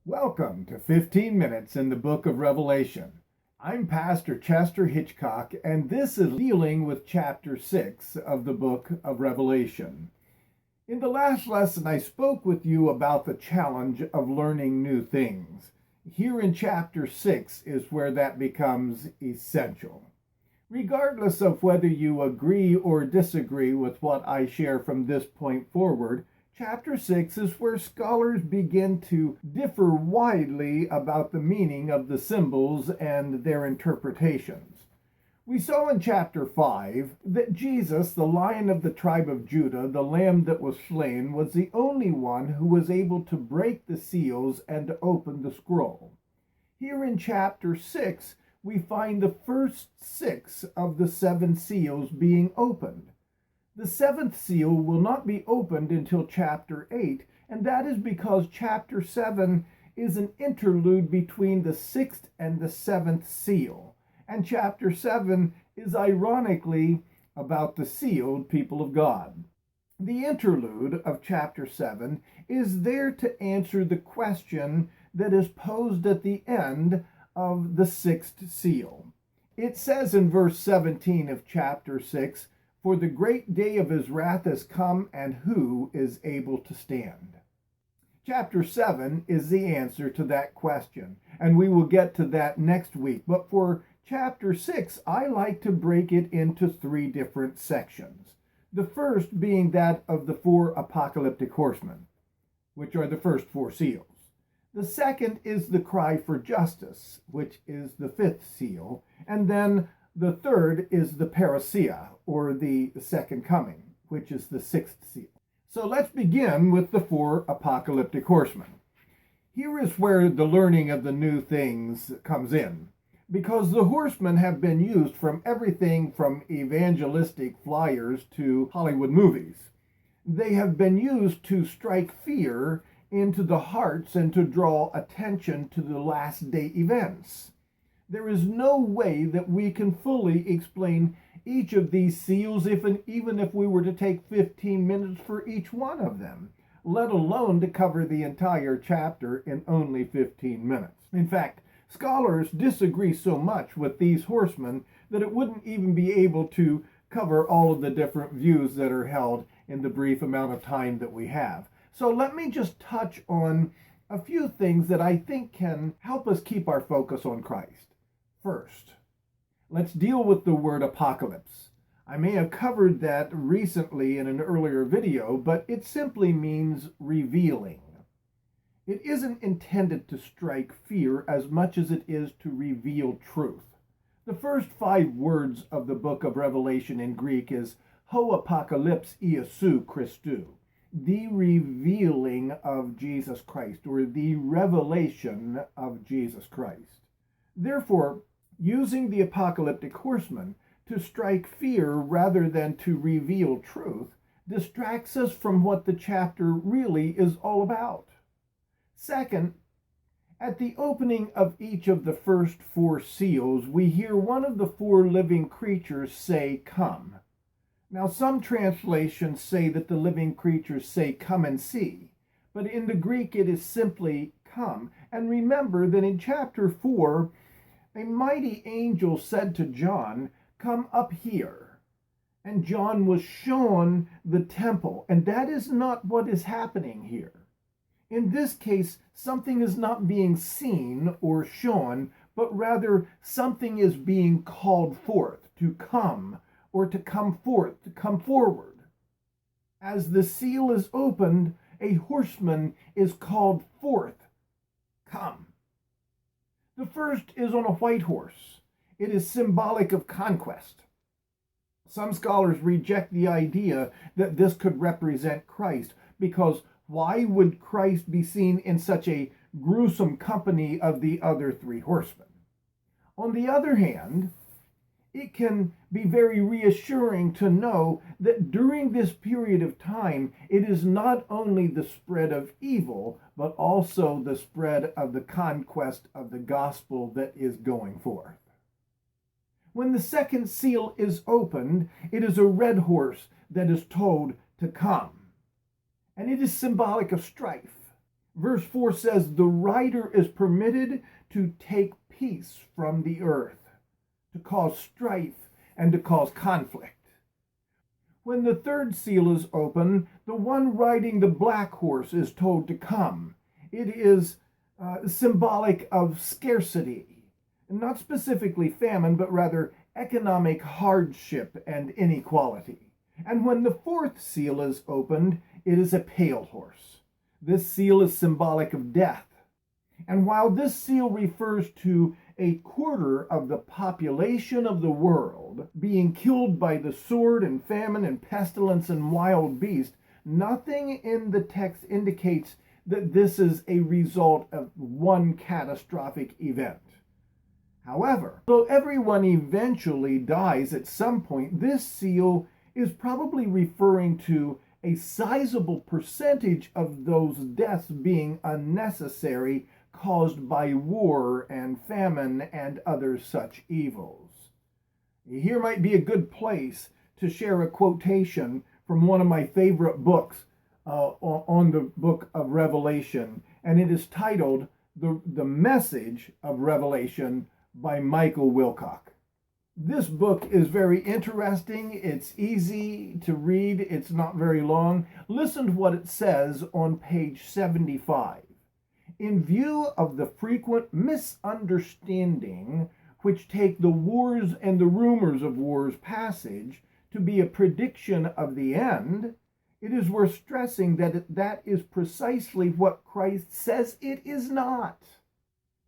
Welcome to 15 Minutes in the Book of Revelation. I'm Pastor Chester Hitchcock, and this is dealing with chapter 6 of the book of Revelation. In the last lesson, I spoke with you about the challenge of learning new things. Here in chapter 6 is where that becomes essential. Regardless of whether you agree or disagree with what I share from this point forward, Chapter 6 is where scholars begin to differ widely about the meaning of the symbols and their interpretations. We saw in chapter 5 that Jesus, the Lion of the tribe of Judah, the Lamb that was slain, was the only one who was able to break the seals and open the scroll. Here in chapter 6, we find the first 6 of the 7 seals being opened. The 7th seal will not be opened until chapter 8, and that is because chapter 7 is an interlude between the 6th and the 7th seal. And chapter 7 is ironically about the sealed people of God. The interlude of chapter 7 is there to answer the question that is posed at the end of the 6th seal. It says in verse 17 of chapter 6, "For the great day of his wrath has come, and who is able to stand?" Chapter 7 is the answer to that question, and we will get to that next week. But for chapter 6, I like to break it into 3 different sections. The first being that of the 4 apocalyptic horsemen, which are the first 4 seals. The second is the cry for justice, which is the 5th seal, and then the third is the parousia, or the second coming, which is the 6th seal. So let's begin with the 4 apocalyptic horsemen. Here is where the learning of the new things comes in, because the horsemen have been used from everything from evangelistic flyers to Hollywood movies. They have been used to strike fear into the hearts and to draw attention to the last day events. There is no way that we can fully explain each of these seals, even if we were to take 15 minutes for each one of them, let alone to cover the entire chapter in only 15 minutes. In fact, scholars disagree so much with these horsemen that it wouldn't even be able to cover all of the different views that are held in the brief amount of time that we have. So let me just touch on a few things that I think can help us keep our focus on Christ. First, let's deal with the word apocalypse. I may have covered that recently in an earlier video, but it simply means revealing. It isn't intended to strike fear as much as it is to reveal truth. The first 5 words of the book of Revelation in Greek is ho apocalypse Iesu Christou, the revealing of Jesus Christ, or the revelation of Jesus Christ. Therefore, using the apocalyptic horsemen to strike fear rather than to reveal truth distracts us from what the chapter really is all about. Second, at the opening of each of the first 4 seals, we hear one of the 4 living creatures say, "Come." Now, some translations say that the living creatures say, "Come and see," but in the Greek it is simply "come." And remember that in chapter 4, a mighty angel said to John, "Come up here." And John was shown the temple, and that is not what is happening here. In this case, something is not being seen or shown, but rather something is being called forth to come, or to come forth, to come forward. As the seal is opened, a horseman is called forth. Come. The first is on a white horse. It is symbolic of conquest. Some scholars reject the idea that this could represent Christ, because why would Christ be seen in such a gruesome company of the other 3 horsemen? On the other hand, it can be very reassuring to know that during this period of time, it is not only the spread of evil, but also the spread of the conquest of the gospel that is going forth. When the 2nd seal is opened, it is a red horse that is told to come, and it is symbolic of strife. Verse 4 says, the writer is permitted to take peace from the earth, to cause strife, and to cause conflict. When the third seal is open, the one riding the black horse is told to come. It is symbolic of scarcity, not specifically famine, but rather economic hardship and inequality. And when the fourth seal is opened, it is a pale horse. This seal is symbolic of death. And while this seal refers to a quarter of the population of the world being killed by the sword and famine and pestilence and wild beast, nothing in the text indicates that this is a result of one catastrophic event. However, though everyone eventually dies at some point, this seal is probably referring to a sizable percentage of those deaths being unnecessary, caused by war and famine and other such evils. Here might be a good place to share a quotation from one of my favorite books on the book of Revelation, and it is titled The Message of Revelation by Michael Wilcock. This book is very interesting. It's easy to read. It's not very long. Listen to what it says on page 75. In view of the frequent misunderstanding which take the wars and the rumors of wars passage to be a prediction of the end, it is worth stressing that that is precisely what Christ says it is not.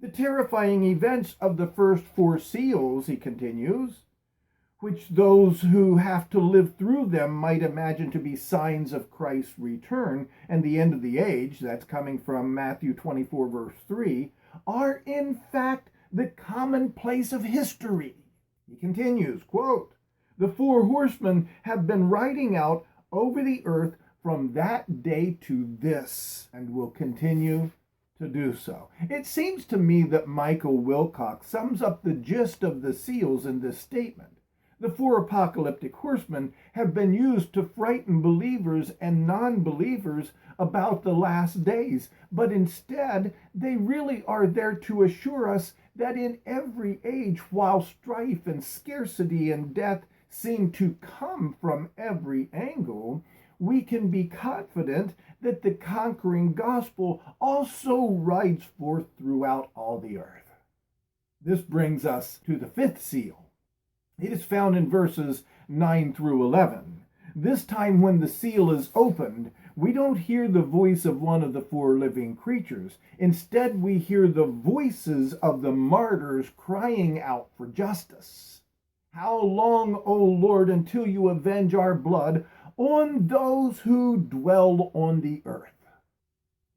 The terrifying events of the first four seals, he continues, which those who have to live through them might imagine to be signs of Christ's return and the end of the age, that's coming from Matthew 24, verse 3, are in fact the commonplace of history. He continues, quote, the four horsemen have been riding out over the earth from that day to this, and will continue to do so. It seems to me that Michael Wilcock sums up the gist of the seals in this statement. The four apocalyptic horsemen have been used to frighten believers and non-believers about the last days, but instead they really are there to assure us that in every age, while strife and scarcity and death seem to come from every angle, we can be confident that the conquering gospel also rides forth throughout all the earth. This brings us to the fifth seal. It is found in verses 9 through 11. This time when the seal is opened, we don't hear the voice of one of the four living creatures. Instead, we hear the voices of the martyrs crying out for justice. How long, O Lord, until you avenge our blood on those who dwell on the earth?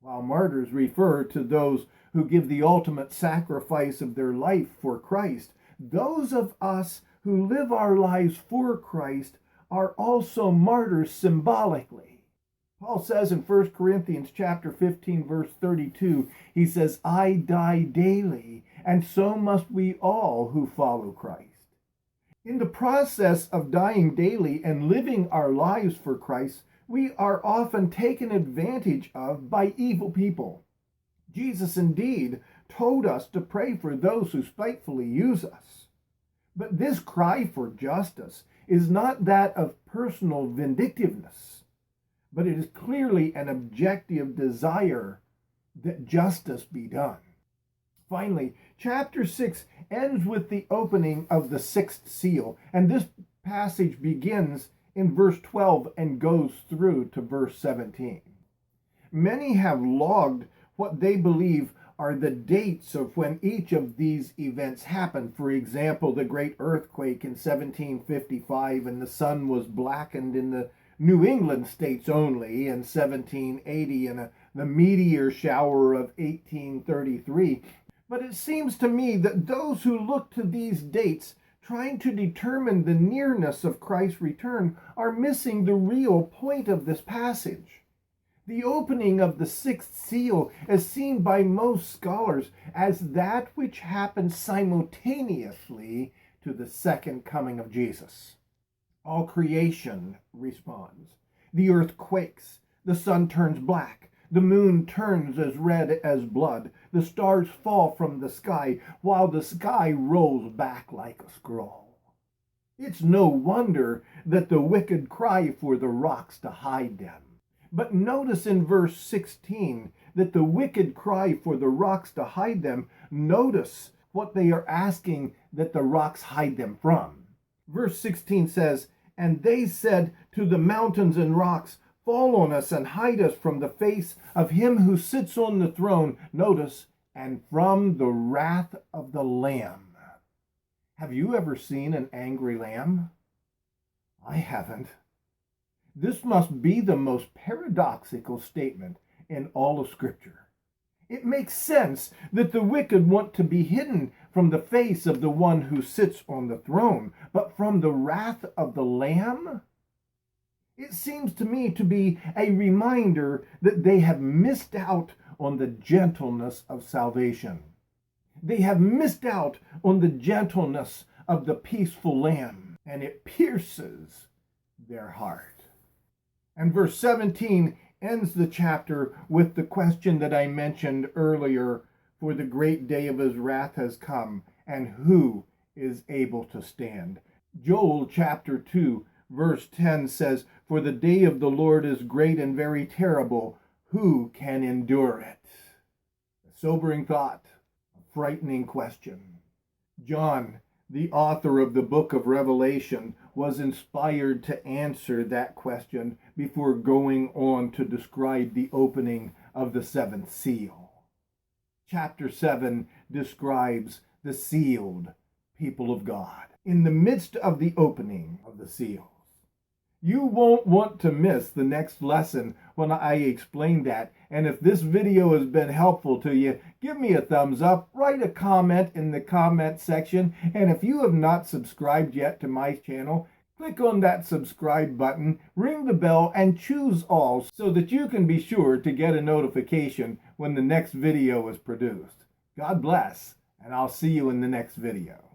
While martyrs refer to those who give the ultimate sacrifice of their life for Christ, those of us who live our lives for Christ are also martyrs symbolically. Paul says in 1 Corinthians chapter 15, verse 32, he says, I die daily, and so must we all who follow Christ. In the process of dying daily and living our lives for Christ, we are often taken advantage of by evil people. Jesus indeed told us to pray for those who spitefully use us. But this cry for justice is not that of personal vindictiveness, but it is clearly an objective desire that justice be done. Finally, chapter 6 ends with the opening of the sixth seal, and this passage begins in verse 12 and goes through to verse 17. Many have logged what they believe are the dates of when each of these events happened. For example, the great earthquake in 1755, and the sun was blackened in the New England states only in 1780, and the meteor shower of 1833. But it seems to me that those who look to these dates trying to determine the nearness of Christ's return are missing the real point of this passage. The opening of the sixth seal is seen by most scholars as that which happened simultaneously to the second coming of Jesus. All creation responds. The earth quakes, the sun turns black, The moon turns as red as blood. The stars fall from the sky, while the sky rolls back like a scroll. It's no wonder that the wicked cry for the rocks to hide them. But notice in verse 16 that the wicked cry for the rocks to hide them. Notice what they are asking that the rocks hide them from. Verse 16 says, "And they said to the mountains and rocks, fall on us and hide us from the face of him who sits on the throne." Notice, and from the wrath of the Lamb. Have you ever seen an angry lamb? I haven't. This must be the most paradoxical statement in all of Scripture. It makes sense that the wicked want to be hidden from the face of the one who sits on the throne, but from the wrath of the Lamb? It seems to me to be a reminder that they have missed out on the gentleness of salvation. They have missed out on the gentleness of the peaceful Lamb, and it pierces their heart. And verse 17 ends the chapter with the question that I mentioned earlier, for the great day of his wrath has come, and who is able to stand? Joel chapter 2 verse 10 says, "For the day of the Lord is great and very terrible. Who can endure it?" A sobering thought, a frightening question. John, the author of the book of Revelation, was inspired to answer that question before going on to describe the opening of the seventh seal. Chapter 7 describes the sealed people of God in the midst of the opening of the seals. You won't want to miss the next lesson when I explain that. And if this video has been helpful to you, give me a thumbs up, write a comment in the comment section, and if you have not subscribed yet to my channel, click on that subscribe button, ring the bell, and choose all so that you can be sure to get a notification when the next video is produced. God bless, and I'll see you in the next video.